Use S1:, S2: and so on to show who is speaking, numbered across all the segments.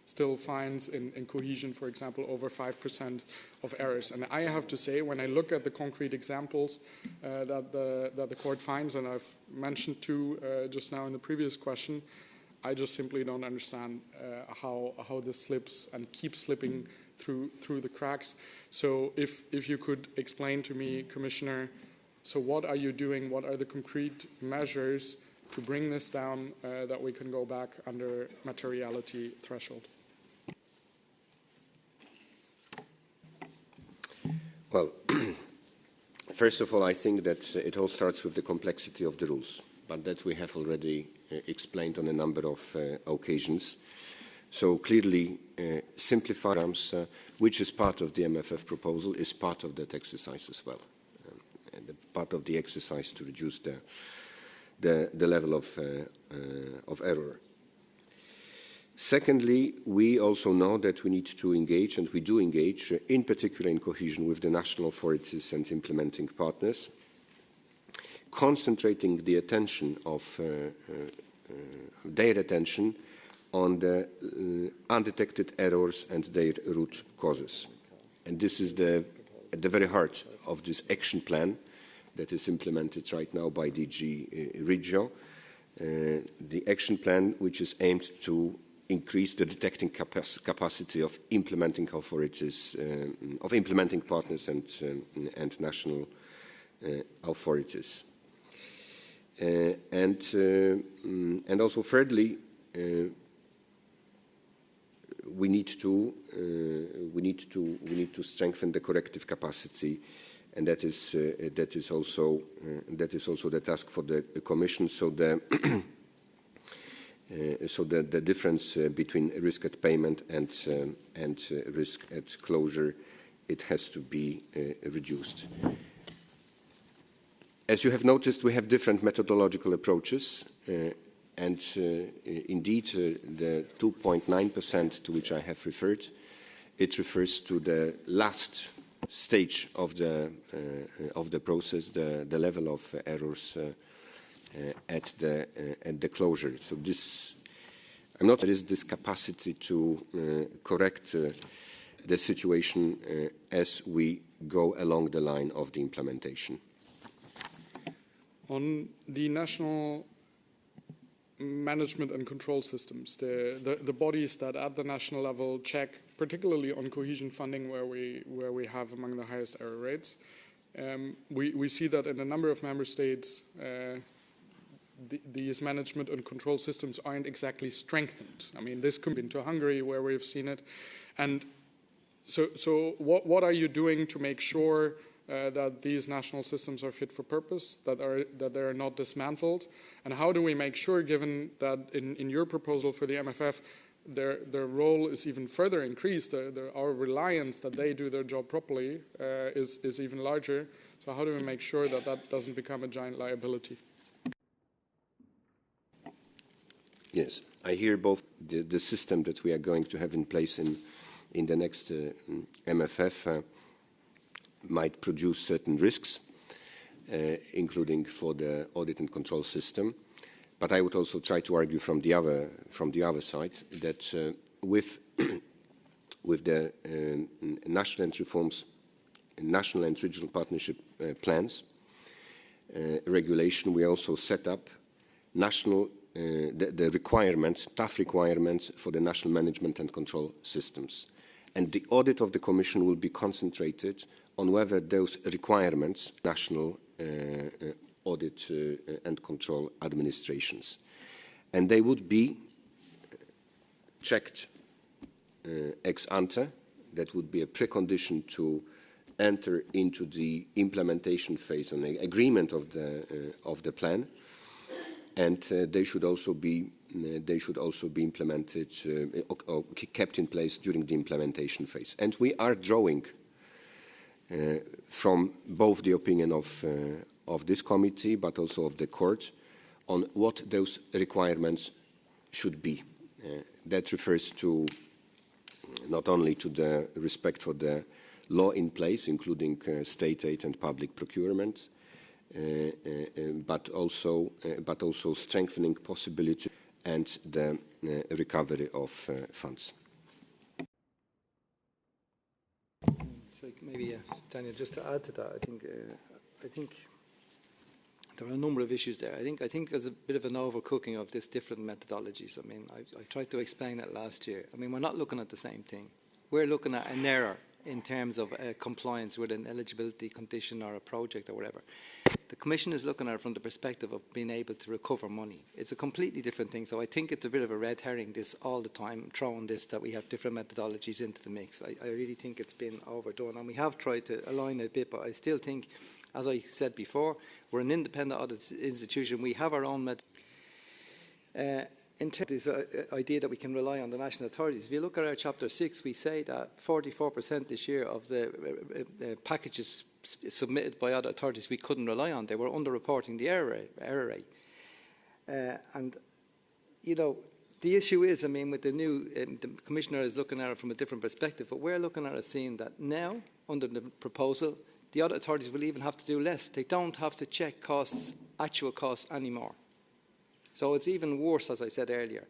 S1: still finds in cohesion, for example, over 5% of errors. And I have to say, when I look at the concrete examples that the court finds, and I've mentioned two just now in the previous question, I just simply don't understand how this slips and keeps slipping through the cracks. So if you could explain to me, Commissioner, so what are you doing? What are the concrete measures to bring this down that we can go back under materiality threshold?
S2: Well, first of all, I think that it all starts with the complexity of the rules, but that we have already explained on a number of occasions. So clearly, simplify programs, which is part of the MFF proposal, is part of that exercise as well, and part of the exercise to reduce the level of error. Secondly, we also know that we need to engage, and we do engage, in particular in cohesion with the national authorities and implementing partners, concentrating the attention of their attention on the undetected errors and their root causes. And this is at the very heart of this action plan that is implemented right now by DG Regio, the action plan which is aimed to increase the detecting capacity of implementing authorities, of implementing partners and national authorities. And also thirdly, we need to strengthen the corrective capacity, and that is also the task for the Commission. So the difference between risk at payment and risk at closure, it has to be reduced. As you have noticed, we have different methodological approaches, and indeed the 2.9% to which I have referred, it refers to the last stage of the process, the level of errors at the closure. So I'm not sure there is this capacity to correct the situation as we go along the line of the implementation.
S1: On the national management and control systems, the bodies that at the national level check, particularly on cohesion funding where we have among the highest error rates, we see that in a number of member states these management and control systems aren't exactly strengthened. I mean, this could be into Hungary where we've seen it. And so what are you doing to make sure that these national systems are fit for purpose, that they are not dismantled? And how do we make sure, given that in your proposal for the MFF, their role is even further increased, our reliance that they do their job properly is even larger? So how do we make sure that that doesn't become a giant liability?
S2: Yes, I hear both the system that we are going to have in place in the next MFF might produce certain risks, including for the audit and control system. But I would also try to argue from the other side that with the national and regional partnership plans regulation, we also set up national the requirements, tough requirements for the national management and control systems. And the audit of the Commission will be concentrated on whether those requirements, national audit and control administrations, and they would be checked ex ante. That would be a precondition to enter into the implementation phase on the agreement of the plan, and they should also be implemented or kept in place during the implementation phase. And we are drawing from both the opinion of this committee, but also of the court, on what those requirements should be. That refers to not only to the respect for the law in place, including state aid and public procurement, but also strengthening possibility and the recovery of funds.
S3: So maybe, Daniel, just to add to that, I think there are a number of issues there. I think there's a bit of an overcooking of these different methodologies. I mean, I tried to explain it last year. I mean, we're not looking at the same thing. We're looking at an error in terms of compliance with an eligibility condition or a project or whatever. The Commission is looking at it from the perspective of being able to recover money. It's a completely different thing. So I think it's a bit of a red herring, this all the time, throwing this, that we have different methodologies into the mix. I really think it's been overdone. And we have tried to align it a bit, but I still think, as I said before, we're an independent audit institution. We have our own method. In terms of this idea that we can rely on the national authorities, if you look at our Chapter 6, we say that 44% this year of the packages submitted by other authorities we couldn't rely on. They were underreporting the error rate. And, you know, the issue is, I mean, with the new, the Commissioner is looking at it from a different perspective, but we're looking at it seeing that now, under the proposal, the other authorities will even have to do less. They don't have to check costs, actual costs anymore. So it's even worse, as I said earlier.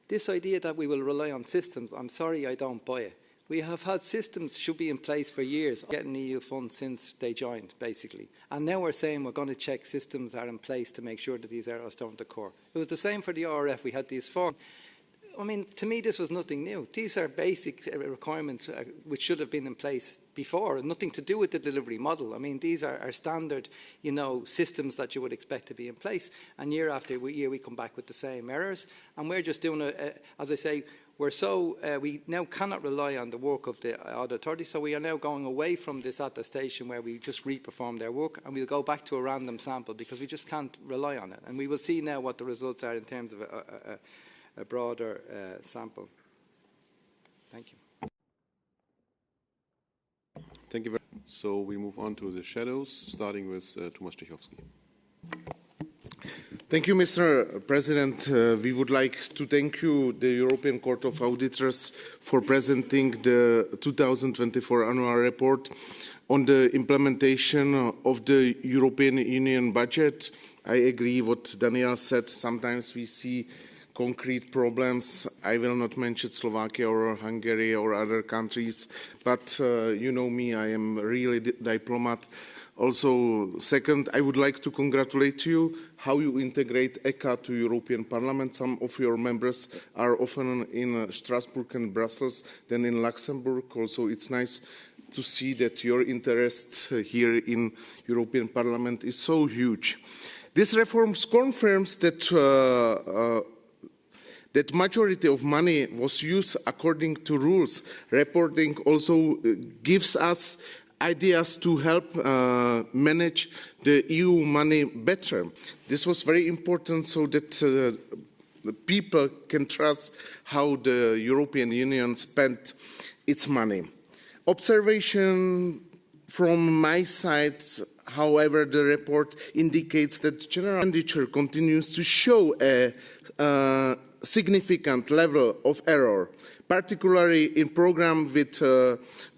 S3: This idea that we will rely on systems, I'm sorry, I don't buy it. We have had systems should be in place for years, getting EU funds since they joined, basically. And now we're saying we're going to check systems that are in place to make sure that these errors don't occur. It was the same for the RRF. We had these four. I mean, to me, this was nothing new. These are basic requirements which should have been in place before, and nothing to do with the delivery model. I mean, these are standard, you know, systems that you would expect to be in place. And year after year, we come back with the same errors. And we're just doing, as I say, we're so, we now cannot rely on the work of the audit authority, so we are now going away from this attestation where we just re-perform their work, and we'll go back to a random sample because we just can't rely on it. And we will see now what the results are in terms of a broader sample. Thank you.
S4: Thank you very much. So we move on to the shadows, starting with Tomasz Czechowski.
S5: Thank you, Mr. President. We would like to thank you, the European Court of Auditors, for presenting the 2024 annual report on the implementation of the European Union budget. I agree what Daniel said. Sometimes we see concrete problems. I will not mention Slovakia or Hungary or other countries, but you know me, I am really diplomat. Also, second, I would like to congratulate you how you integrate ECHA to European Parliament. Some of your members are often in Strasbourg and Brussels than in Luxembourg. Also, it's nice to see that your interest here in European Parliament is so huge. This reform confirms that that majority of money was used according to rules. Reporting also gives us ideas to help manage the EU money better. This was very important so that the people can trust how the European Union spent its money. Observation from my side, however, the report indicates that general expenditure continues to show a significant level of error, particularly in programs with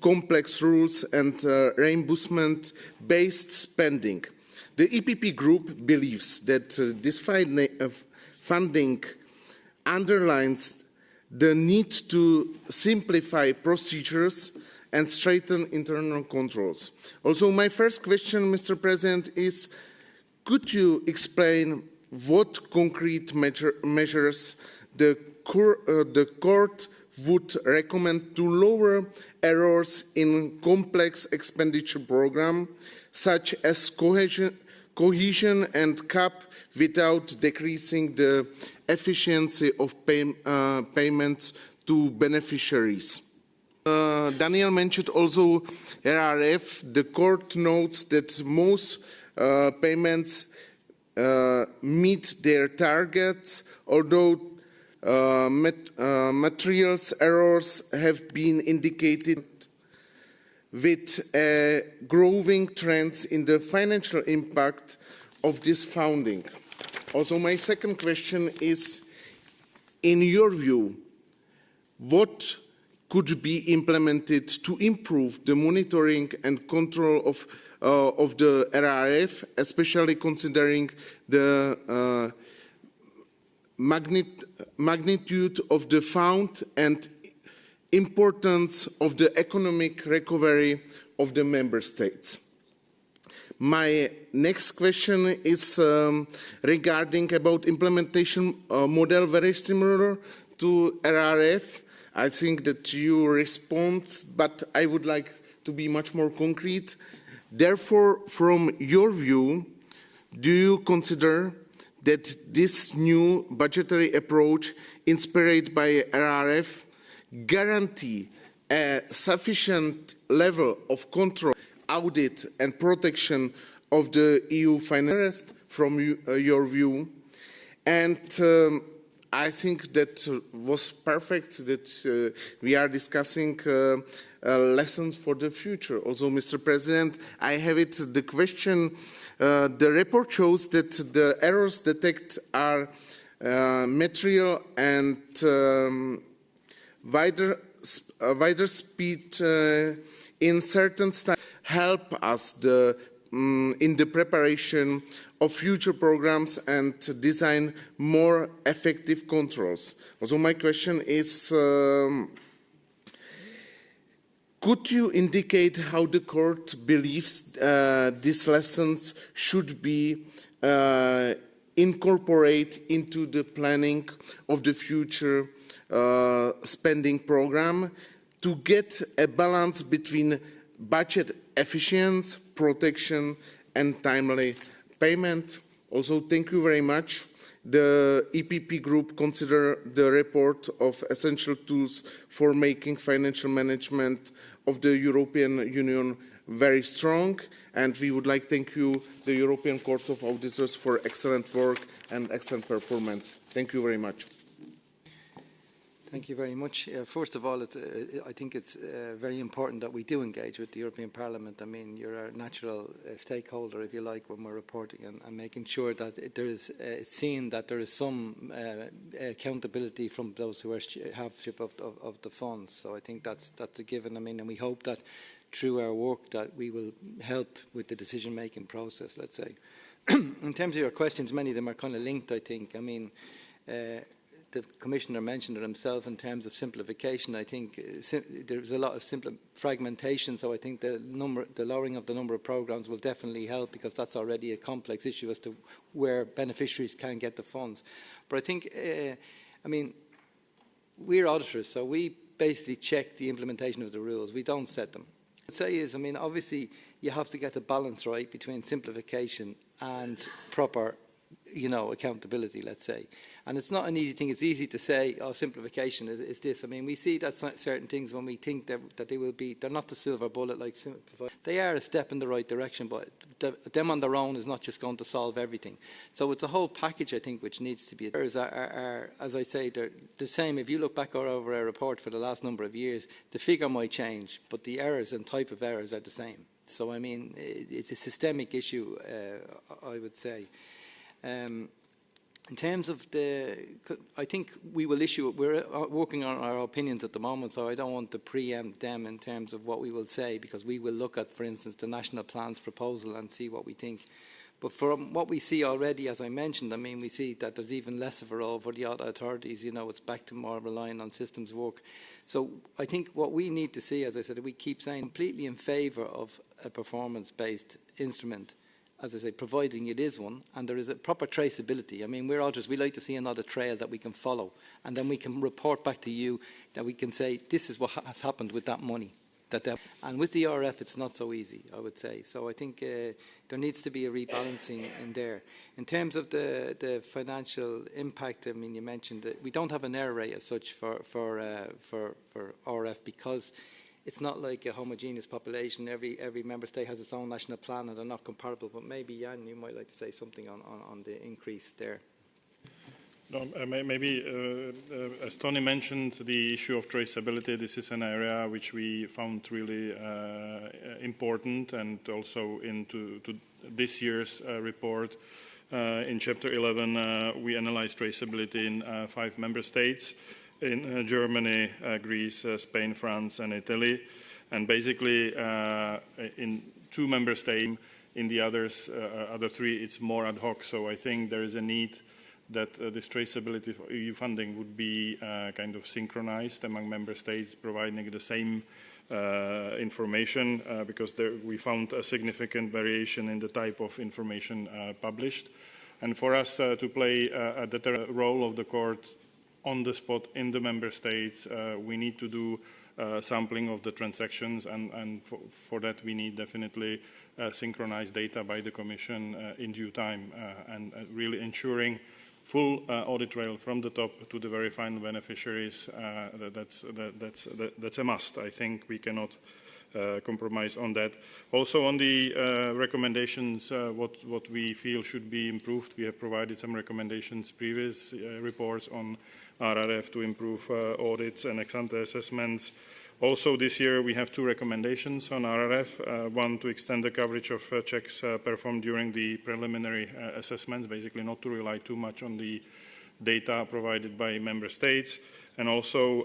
S5: complex rules and reimbursement-based spending. The EPP Group believes that this funding underlines the need to simplify procedures and strengthen internal controls. Also, my first question, Mr. President, is could you explain what concrete measures the court would recommend to lower errors in complex expenditure programs, such as cohesion and CAP, without decreasing the efficiency of payments to beneficiaries? Daniel mentioned also RRF. The court notes that most payments meet their targets, although materials errors have been indicated with growing trends in the financial impact of this funding. Also, my second question is, in your view, what could be implemented to improve the monitoring and control of the RRF, especially considering the magnitude of the fund and importance of the economic recovery of the member states. My next question is regarding about implementation model very similar to RRF. I think that you respond, but I would like to be much more concrete. Therefore, from your view, do you consider that this new budgetary approach inspired by RRF guarantee a sufficient level of control, audit and protection of the EU finances from your view? And I think that was perfect that we are discussing lessons for the future. Also, Mr. President, I have the question. The report shows that the errors detected are material and wider speed in certain styles help us in the preparation of future programs and design more effective controls. Also, my question is, could you indicate how the court believes these lessons should be incorporated into the planning of the future spending program to get a balance between budget efficiency, protection, and timely payment? Also, thank you very much. The EPP group consider the report of essential tools for making financial management of the European Union very strong, and we would like to thank you, the European Court of Auditors, for excellent work and excellent performance. Thank you very much.
S3: Thank you very much. First of all, I think it's very important that we do engage with the European Parliament. I mean, you're a natural stakeholder, if you like, when we're reporting and making sure that there is seen that there is some accountability from those who have ship of the funds. So I think that's a given. I mean, and we hope that through our work that we will help with the decision-making process, let's say. In terms of your questions, many of them are kind of linked, I think. I mean, the Commissioner mentioned it himself in terms of simplification. I think there's a lot of fragmentation, so I think the lowering of the number of programs will definitely help, because that's already a complex issue as to where beneficiaries can get the funds. But I think, I mean, we're auditors, so we basically check the implementation of the rules. We don't set them. What I'd say is, I mean, obviously you have to get the balance right between simplification and proper, you know, accountability, let's say. And it's not an easy thing. It's easy to say, oh, simplification is this. I mean, we see that certain things when we think that they will be, they're not the silver bullet like simplify. They are a step in the right direction, but them on their own is not just going to solve everything. So it's a whole package, I think, which needs to be. Errors are, as I say, they're the same. If you look back over our report for the last number of years, the figure might change, but the errors and type of errors are the same. So, I mean, it's a systemic issue, I would say. In terms of I think we will issue, we're working on our opinions at the moment, so I don't want to preempt them in terms of what we will say, because we will look at, for instance, the National Plan's proposal and see what we think. But from what we see already, as I mentioned, I mean, we see that there's even less of a role for the audit authorities. You know, it's back to more relying on systems work. So I think what we need to see, as I said, we keep saying, completely in favour of a performance-based instrument, as I say, providing it is one, and there is a proper traceability. I mean, we're auditors, we like to see another trail that we can follow, and then we can report back to you that we can say, this is what has happened with that money. And with the RF, it's not so easy, I would say. So I think there needs to be a rebalancing in there. In terms of the financial impact, I mean, you mentioned that we don't have an error rate as such for RF, because it's not like a homogeneous population. Every member state has its own national plan and they're not comparable. But maybe, Jan, you might like to say something on the increase there.
S6: No, maybe, as Tony mentioned, the issue of traceability, this is an area which we found really important, and also into this year's report. In Chapter 11, we analyzed traceability in 5 member states, in Germany, Greece, Spain, France, and Italy. And basically, in 2 member states, in the other 3, it's more ad hoc. So I think there is a need that this traceability for EU funding would be kind of synchronized among member states, providing the same information because we found a significant variation in the type of information published. And for us to play a deterrent role of the court on the spot in the member states, we need to do sampling of the transactions, and for that we need definitely synchronized data by the Commission in due time, and really ensuring full audit trail from the top to the very final beneficiaries. That's a must. I think we cannot compromise on that. Also on the recommendations, what we feel should be improved, we have provided some recommendations, previous reports on RRF to improve audits and ex-ante assessments. Also this year we have two recommendations on RRF, one to extend the coverage of checks performed during the preliminary assessments, basically not to rely too much on the data provided by member states, and also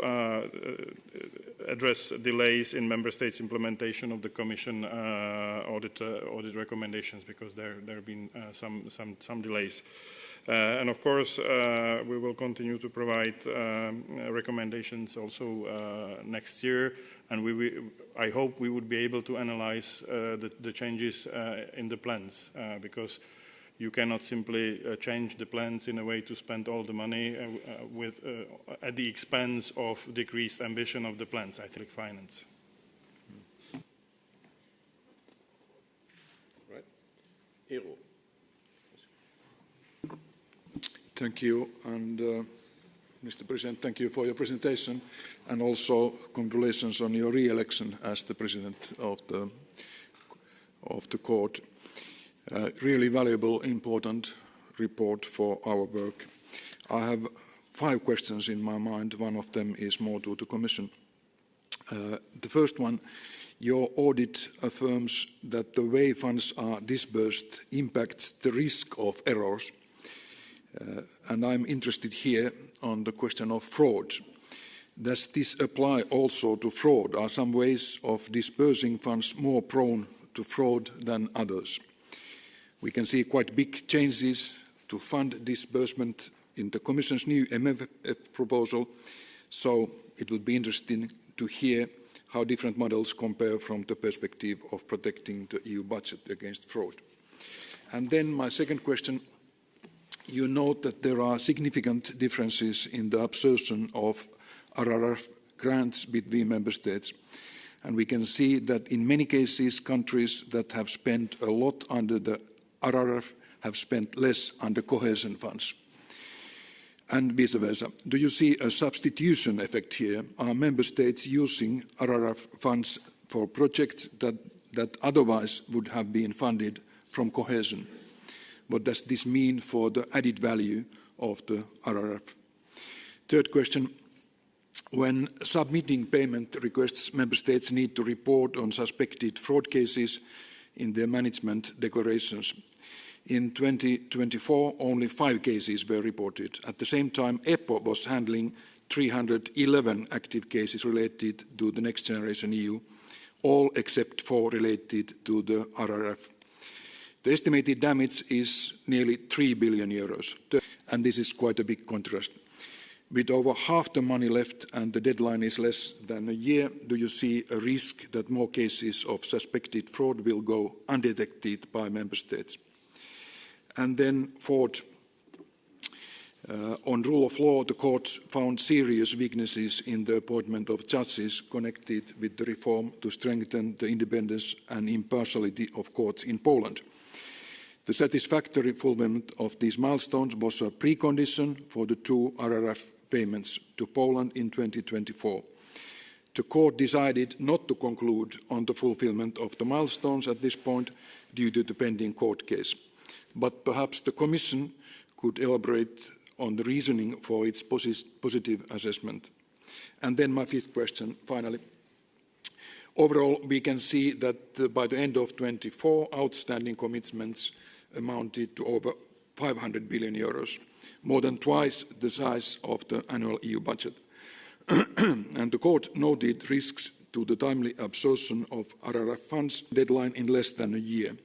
S6: address delays in member states' implementation of the Commission audit recommendations, because there have been some delays. And of course, we will continue to provide recommendations also next year, and I hope we would be able to analyze the changes in the plans, because you cannot simply change the plans in a way to spend all the money at the expense of decreased ambition of the plans, I think, finance.
S4: Right. Eero.
S7: Thank you, and Mr. President, thank you for your presentation, and also congratulations on your re-election as the President of the Court. Really valuable, important report for our work. I have 5 questions in my mind. One of them is more to the Commission. The first one, your audit affirms that the way funds are disbursed impacts the risk of errors. And I'm interested here on the question of fraud. Does this apply also to fraud? Are some ways of disbursing funds more prone to fraud than others? We can see quite big changes to fund disbursement in the Commission's new MFF proposal, so it would be interesting to hear how different models compare from the perspective of protecting the EU budget against fraud. And then my second question, you note that there are significant differences in the absorption of RRF grants between member states. And we can see that in many cases, countries that have spent a lot under the RRF have spent less under cohesion funds, and vice versa. Do you see a substitution effect here? Are member states using RRF funds for projects that otherwise would have been funded from cohesion? What does this mean for the added value of the RRF? Third question, when submitting payment requests, member states need to report on suspected fraud cases in their management declarations. In 2024, only 5 cases were reported. At the same time, EPPO was handling 311 active cases related to the Next Generation EU, all except 4 related to the RRF. The estimated damage is nearly 3 billion euros, and this is quite a big contrast. With over half the money left and the deadline is less than a year, do you see a risk that more cases of suspected fraud will go undetected by member states? And then fourth, on rule of law, the court found serious weaknesses in the appointment of judges connected with the reform to strengthen the independence and impartiality of courts in Poland. The satisfactory fulfillment of these milestones was a precondition for the 2 RRF payments to Poland in 2024. The court decided not to conclude on the fulfillment of the milestones at this point due to the pending court case. But perhaps the Commission could elaborate on the reasoning for its positive assessment. And then my 5th question, finally. Overall, we can see that by the end of 2024, outstanding commitments amounted to over 500 billion euros, more than twice the size of the annual EU budget. And the court noted risks to the timely absorption of RRF funds, deadline in less than a year.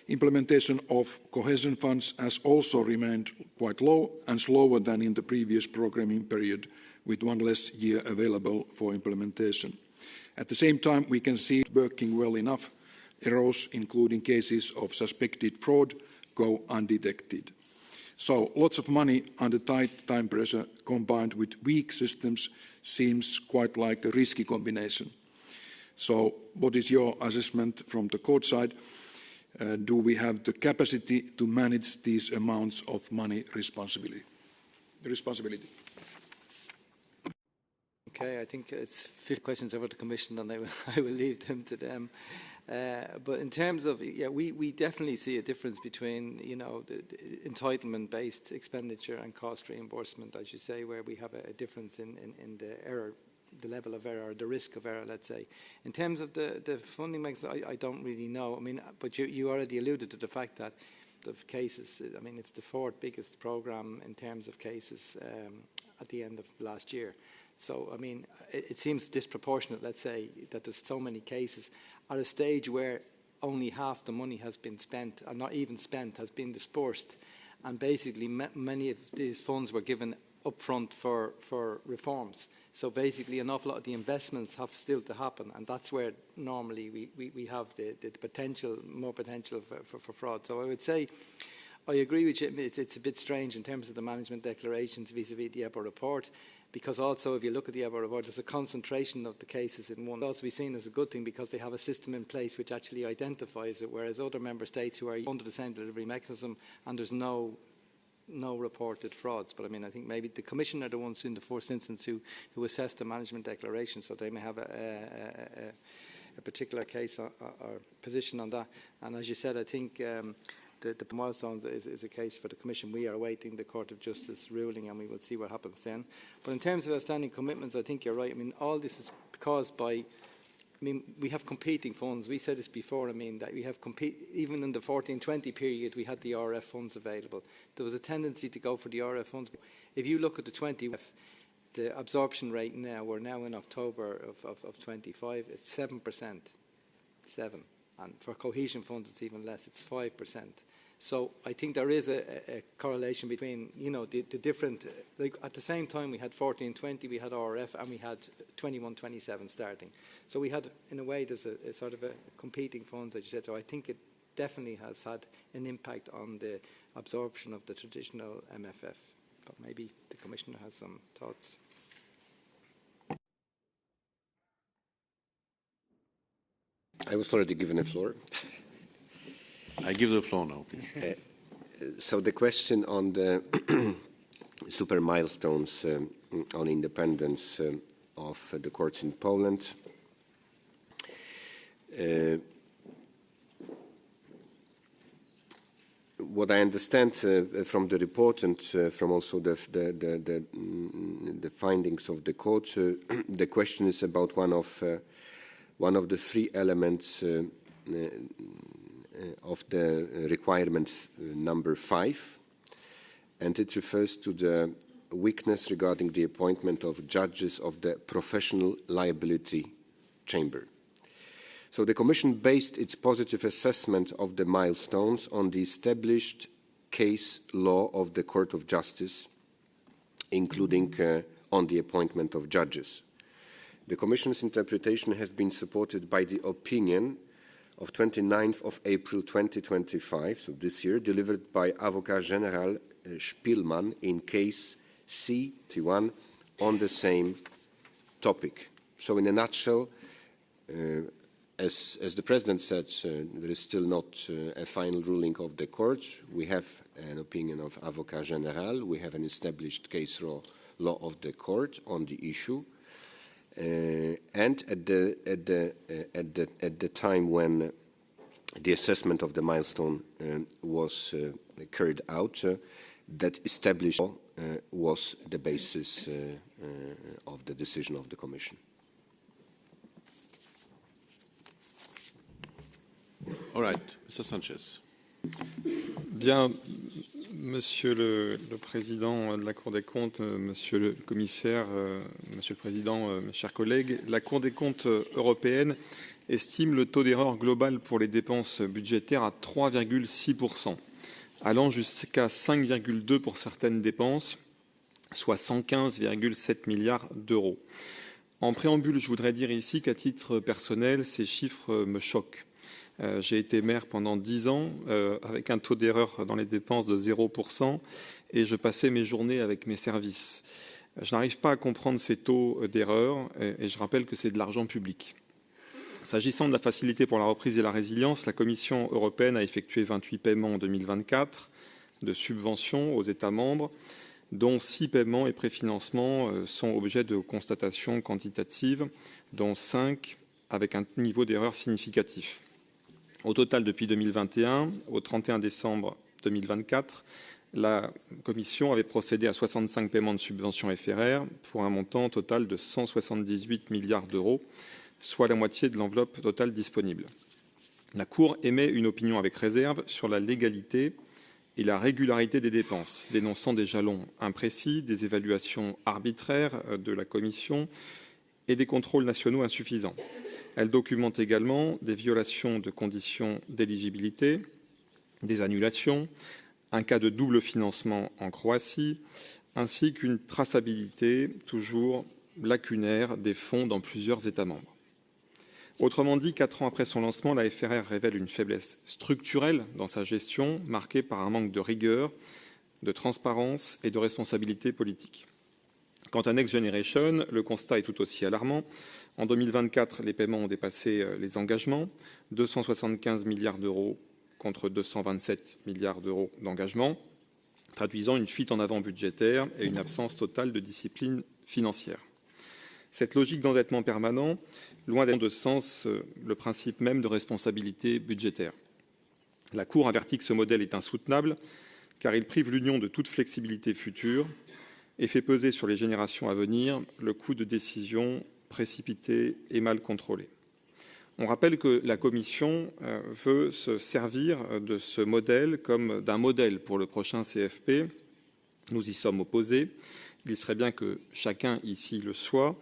S7: Implementation of cohesion funds has also remained quite low and slower than in the previous programming period, with 1 less year available for implementation. At the same time, we can see it working well enough. Errors, including cases of suspected fraud, go undetected. So lots of money under tight time pressure combined with weak systems seems quite like a risky combination. So what is your assessment from the court side? Do we have the capacity to manage these amounts of money responsibly?
S3: Okay, I think it's 50 questions over the Commission, and I will leave them to them. But in terms of, yeah, we definitely see a difference between, you know, the entitlement-based expenditure and cost reimbursement, as you say, where we have a difference in the error, the level of error, the risk of error, let's say. In terms of the funding mechanism, I don't really know. I mean, but you already alluded to the fact that the cases, I mean, it's the fourth biggest programme in terms of cases at the end of last year. So, I mean, it seems disproportionate, let's say, that there's so many cases at a stage where only half the money has been spent, or not even spent, has been dispersed. And basically, many of these funds were given upfront for reforms. So basically, an awful lot of the investments have still to happen, and that's where normally we have the potential, more potential for fraud. So I would say, I agree with you, it's a bit strange in terms of the management declarations vis-à-vis the EBA report, because also if you look at the EBA report, there's a concentration of the cases in one. It'll also be seen as a good thing because they have a system in place which actually identifies it, whereas other member states who are under the same delivery mechanism and there's no reported frauds. But I mean, I think maybe the Commission are the ones in the first instance who assess the management declaration, so they may have a particular case or position on that. And as you said, I think the milestones is a case for the Commission. We are awaiting the Court of Justice ruling, and we will see what happens then. But in terms of outstanding commitments, I think you're right. I mean, all this is caused by, I mean, we have competing funds. We said this before, I mean, that we have even in the 14-20 period, we had the RF funds available. There was a tendency to go for the RF funds. If you look at the 20, the absorption rate now, we're now in October of 25, it's 7%. 7. And for cohesion funds, it's even less, it's 5%. So I think there is a correlation between, you know, the different, like at the same time we had 14-20, we had RF, and we had 21-27 starting. So we had, in a way, there's a sort of a competing funds, as you said. So I think it definitely has had an impact on the absorption of the traditional MFF. But maybe the Commissioner has some thoughts.
S2: I was already given the floor.
S4: I give the floor now, please.
S2: So the question on the super milestones on independence of the courts in Poland. What I understand from the report and from also the findings of the court, the question is about one of the three elements of the requirement number 5, and it refers to the weakness regarding the appointment of judges of the professional liability chamber. So the Commission based its positive assessment of the milestones on the established case law of the Court of Justice, including on the appointment of judges. The Commission's interpretation has been supported by the opinion of 29th of April 2025, so this year, delivered by Avocat General Spielmann in case C-T1 on the same topic. So in a nutshell, as the President said, there is still not a final ruling of the court. We have an opinion of Avocat General. We have an established case law of the court on the issue. And at the time when the assessment of the milestone was carried out, that established law was the basis of the decision of the Commission.
S4: All right, Mr. Sanchez.
S8: Bien, Monsieur le Président de la Cour des comptes, Monsieur le Commissaire, Monsieur le Président, mes chers collègues, la Cour des comptes européenne estime le taux d'erreur global pour les dépenses budgétaires à 3,6%, allant jusqu'à 5,2% pour certaines dépenses, soit 115,7 milliards d'euros. En préambule, je voudrais dire ici qu'à titre personnel, ces chiffres me choquent. J'ai été maire pendant 10 ans avec un taux d'erreur dans les dépenses de 0% et je passais mes journées avec mes services. Je n'arrive pas à comprendre ces taux d'erreur et je rappelle que c'est de l'argent public. S'agissant de la facilité pour la reprise et la résilience, la Commission européenne a effectué 28 paiements en 2024 de subventions aux États membres, dont 6 paiements et préfinancements sont objets de constatations quantitatives, dont 5 avec un niveau d'erreur significatif. Au total, depuis 2021 au 31 décembre 2024, la Commission avait procédé à 65 paiements de subventions FRR pour un montant total de 178 milliards d'euros, soit la moitié de l'enveloppe totale disponible. La Cour émet une opinion avec réserve sur la légalité et la régularité des dépenses, dénonçant des jalons imprécis, des évaluations arbitraires de la Commission et des contrôles nationaux insuffisants. Elle documente également des violations de conditions d'éligibilité, des annulations, un cas de double financement en Croatie, ainsi qu'une traçabilité toujours lacunaire des fonds dans plusieurs États membres. Autrement dit, 4 ans après son lancement, la FRR révèle une faiblesse structurelle dans sa gestion, marquée par un manque de rigueur, de transparence et de responsabilité politique. Quant à Next Generation, le constat est tout aussi alarmant. En 2024, les paiements ont dépassé les engagements, 275 milliards d'euros contre 227 milliards d'euros d'engagement, traduisant une fuite en avant budgétaire et une absence totale de discipline financière. Cette logique d'endettement permanent, loin d'être de sens le principe même de responsabilité budgétaire. La Cour avertit que ce modèle est insoutenable car il prive l'Union de toute flexibilité future et fait peser sur les générations à venir le coût de décisions précipitées et mal contrôlées. On rappelle que la Commission veut se servir de ce modèle comme d'un modèle pour le prochain CFP. Nous y sommes opposés. Il serait bien que chacun ici le soit.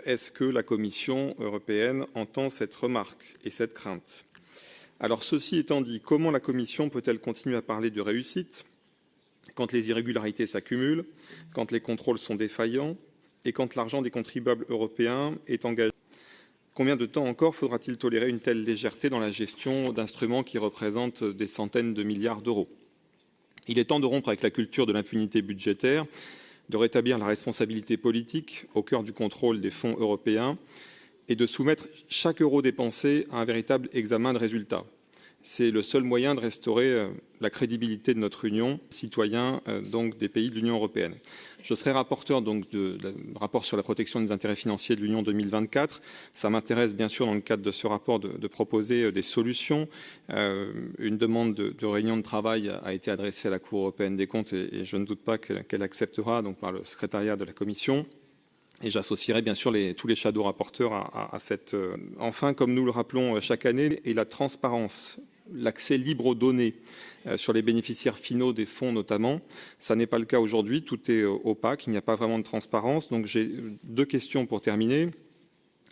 S8: Est-ce que la Commission européenne entend cette remarque et cette crainte? Alors, ceci étant dit, comment la Commission peut-elle continuer à parler de réussite quand les irrégularités s'accumulent, quand les contrôles sont défaillants et quand l'argent des contribuables européens est engagé? Combien de temps encore faudra-t-il tolérer une telle légèreté dans la gestion d'instruments qui représentent des centaines de milliards d'euros? Il est temps de rompre avec la culture de l'impunité budgétaire, de rétablir la responsabilité politique au cœur du contrôle des fonds européens et de soumettre chaque euro dépensé à un véritable examen de résultats. C'est le seul moyen de restaurer la crédibilité de notre Union, citoyens donc des pays de l'Union européenne. Je serai rapporteur donc de rapport sur la protection des intérêts financiers de l'Union 2024. Ça m'intéresse bien sûr dans le cadre de ce rapport de proposer des solutions. Une demande de réunion de travail a été adressée à la Cour européenne des comptes et je ne doute pas qu'elle acceptera donc par le secrétariat de la Commission. Et j'associerai bien sûr tous les shadow rapporteurs à cette. Enfin, comme nous le rappelons chaque année, et la transparence, l'accès libre aux données sur les bénéficiaires finaux des fonds notamment, ça n'est pas le cas aujourd'hui. Tout est opaque, il n'y a pas vraiment de transparence. Donc j'ai 2 questions pour terminer.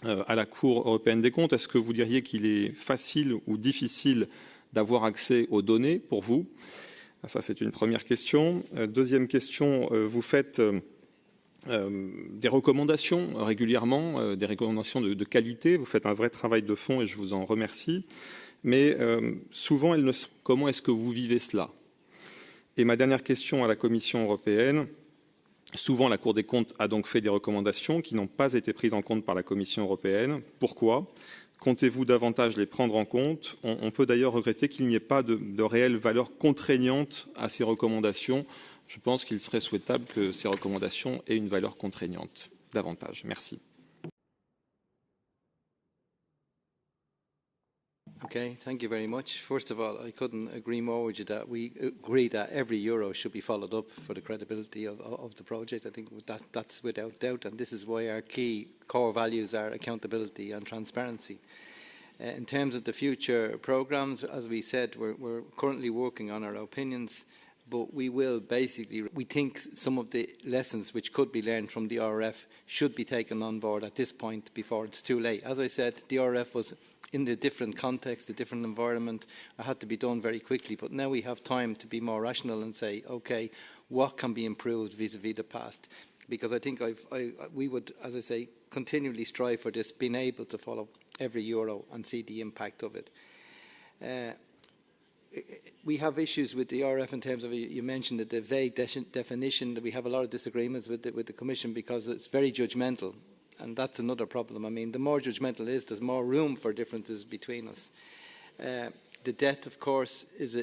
S8: À la Cour européenne des comptes, est-ce que vous diriez qu'il est facile ou difficile d'avoir accès aux données pour vous? Ça, c'est une première question. Deuxième question, vous faites des recommandations régulièrement, des recommandations de qualité. Vous faites un vrai travail de fond et je vous en remercie. Mais souvent, comment est-ce que vous vivez cela? Et ma dernière question à la Commission européenne. Souvent, la Cour des comptes a donc fait des recommandations qui n'ont pas été prises en compte par la Commission européenne. Pourquoi? Comptez-vous davantage les prendre en compte? On peut d'ailleurs regretter qu'il n'y ait pas de réelle valeur contraignante à ces recommandations. Je pense qu'il serait souhaitable que ces recommandations aient une valeur contraignante davantage. Merci.
S3: Okay, thank you very much. First of all, I couldn't agree more with you that we agree that every euro should be followed up for the credibility of the project. I think that's without doubt, and this is why our key core values are accountability and transparency. In terms of the future programmes, as we said, we're currently working on our opinions. but we will basically, we think some of the lessons which could be learned from the RRF should be taken on board at this point before it's too late. As I said, the RRF was in a different context, a different environment. It had to be done very quickly, but now we have time to be more rational and say, okay, what can be improved vis-a-vis the past? Because I think we would, as I say, continually strive for this, being able to follow every euro and see the impact of it. We have issues with the RF in terms of, you mentioned the vague definition, that we have a lot of disagreements with the Commission because it's very judgmental, and that's another problem. I mean, the more judgmental it is, there's more room for differences between us. The debt, of course, is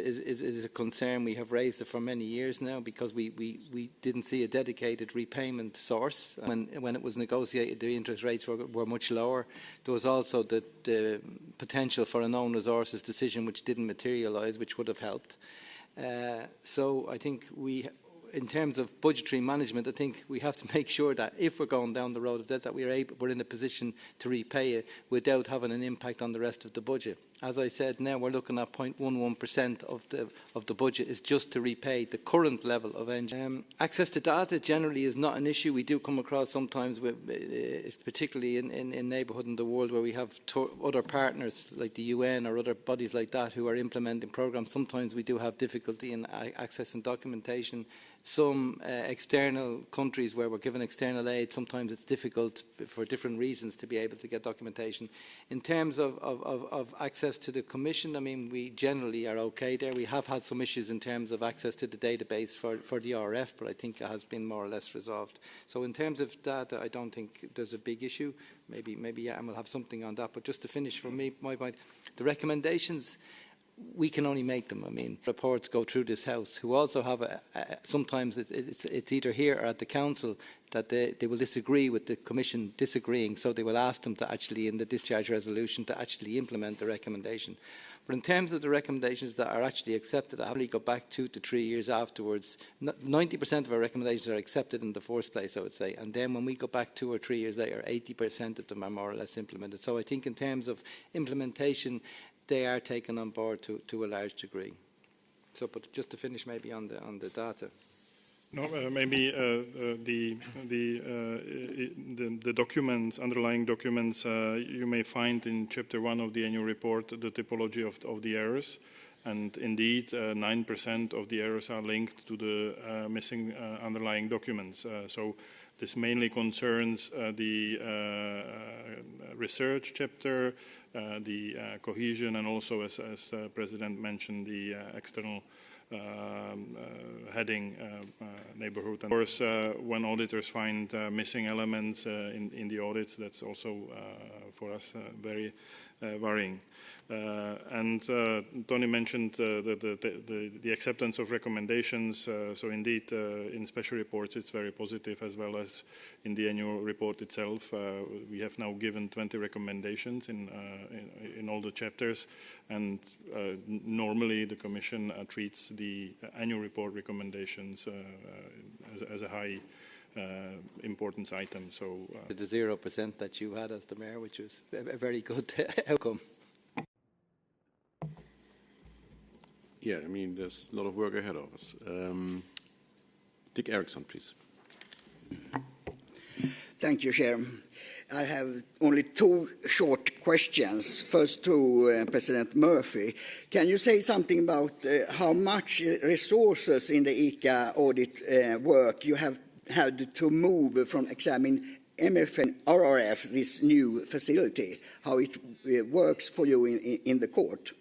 S3: a concern. We have raised it for many years now because we didn't see a dedicated repayment source. When it was negotiated, the interest rates were much lower. There was also the potential for a known resources decision which didn't materialise, which would have helped. So I think in terms of budgetary management, I think we have to make sure that if we're going down the road of debt, that we're in a position to repay it without having an impact on the rest of the budget. As I said, now we're looking at 0.11% of the budget is just to repay the current level of engine. Access to data generally is not an issue. We do come across sometimes, particularly in neighbourhood in the world where we have other partners like the UN or other bodies like that who are implementing programmes. Sometimes we do have difficulty in accessing documentation. Some external countries where we're given external aid, sometimes it's difficult for different reasons to be able to get documentation. In terms of access to the Commission, I mean, we generally are okay there. We have had some issues in terms of access to the database for the RF, but I think it has been more or less resolved. So in terms of data, I don't think there's a big issue. Maybe yeah, and we'll have something on that. But just to finish from my point, the recommendations, we can only make them. I mean, reports go through this House, who also have sometimes it's either here or at the Council that they will disagree with the Commission disagreeing, so they will ask them to actually, in the discharge resolution, to actually implement the recommendation. But in terms of the recommendations that are actually accepted, I have go back 2 to 3 years afterwards. 90% of our recommendations are accepted in the first place, I would say. And then when we go back 2 or 3 years later, 80% of them are more or less implemented. So I think in terms of implementation, they are taken on board to a large degree. So, but just to finish maybe on the data.
S6: No, maybe the documents, underlying documents, you may find in Chapter 1 of the annual report the typology of the errors. And indeed, 9% of the errors are linked to the missing underlying documents. So this mainly concerns the research chapter, the cohesion, and also, as President mentioned, the external heading neighborhood. And of course, when auditors find missing elements in the audits, that's also for us very varying. And Tony mentioned the acceptance of recommendations. So indeed, in special reports, it's very positive, as well as in the annual report itself. We have now given 20 recommendations in all the chapters, and normally the Commission treats the annual report recommendations as a high importance item. So
S3: the 0% that you had as the mayor, which was a very good outcome.
S4: Yeah, I mean, there's a lot of work ahead of us. Dick Erickson, please.
S9: Thank you, Chair. I have only 2 short questions. First to President Murphy. Can you say something about how much resources in the ICA audit work you have had to move from examining MF and RRF, this new facility, how it works for you in the court?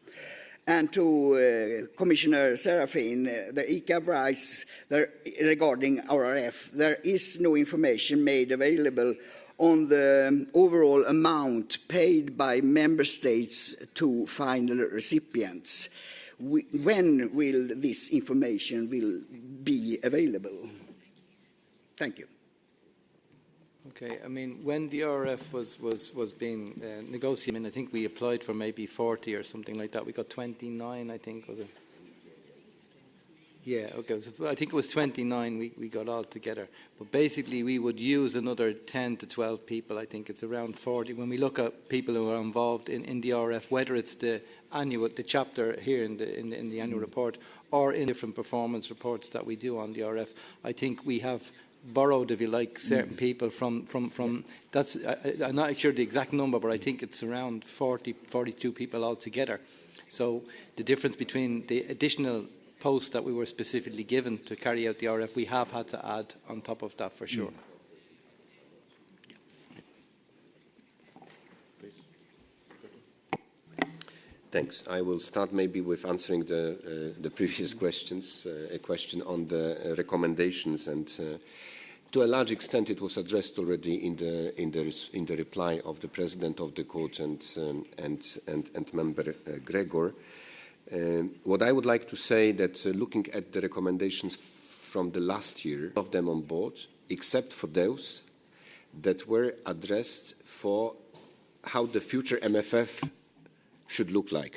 S9: And to Commissioner Serafin, the ICA writes regarding RRF, there is no information made available on the overall amount paid by member states to final recipients. When will this information be available? Thank you.
S3: Okay, I mean, when the RF was being negotiated, I mean, I think we applied for maybe 40 or something like that. We got 29, I think, was it? Yeah, okay. So I think it was 29 we got all together. But basically, we would use another 10 to 12 people. I think it's around 40. When we look at people who are involved in the RF, whether it's the chapter here in the annual report, or in different performance reports that we do on the RF. I think we have borrowed, if you like, certain people from that's, I'm not sure the exact number, but I think it's around 42 people altogether. So the difference between the additional posts that we were specifically given to carry out the RF, we have had to add on top of that for sure.
S2: Thanks. I will start maybe with answering the previous questions, a question on the recommendations, and to a large extent it was addressed already in the reply of the President of the Court and Member Gregor. What I would like to say that looking at the recommendations from the last year, of them on board, except for those that were addressed for how the future MFF should look like.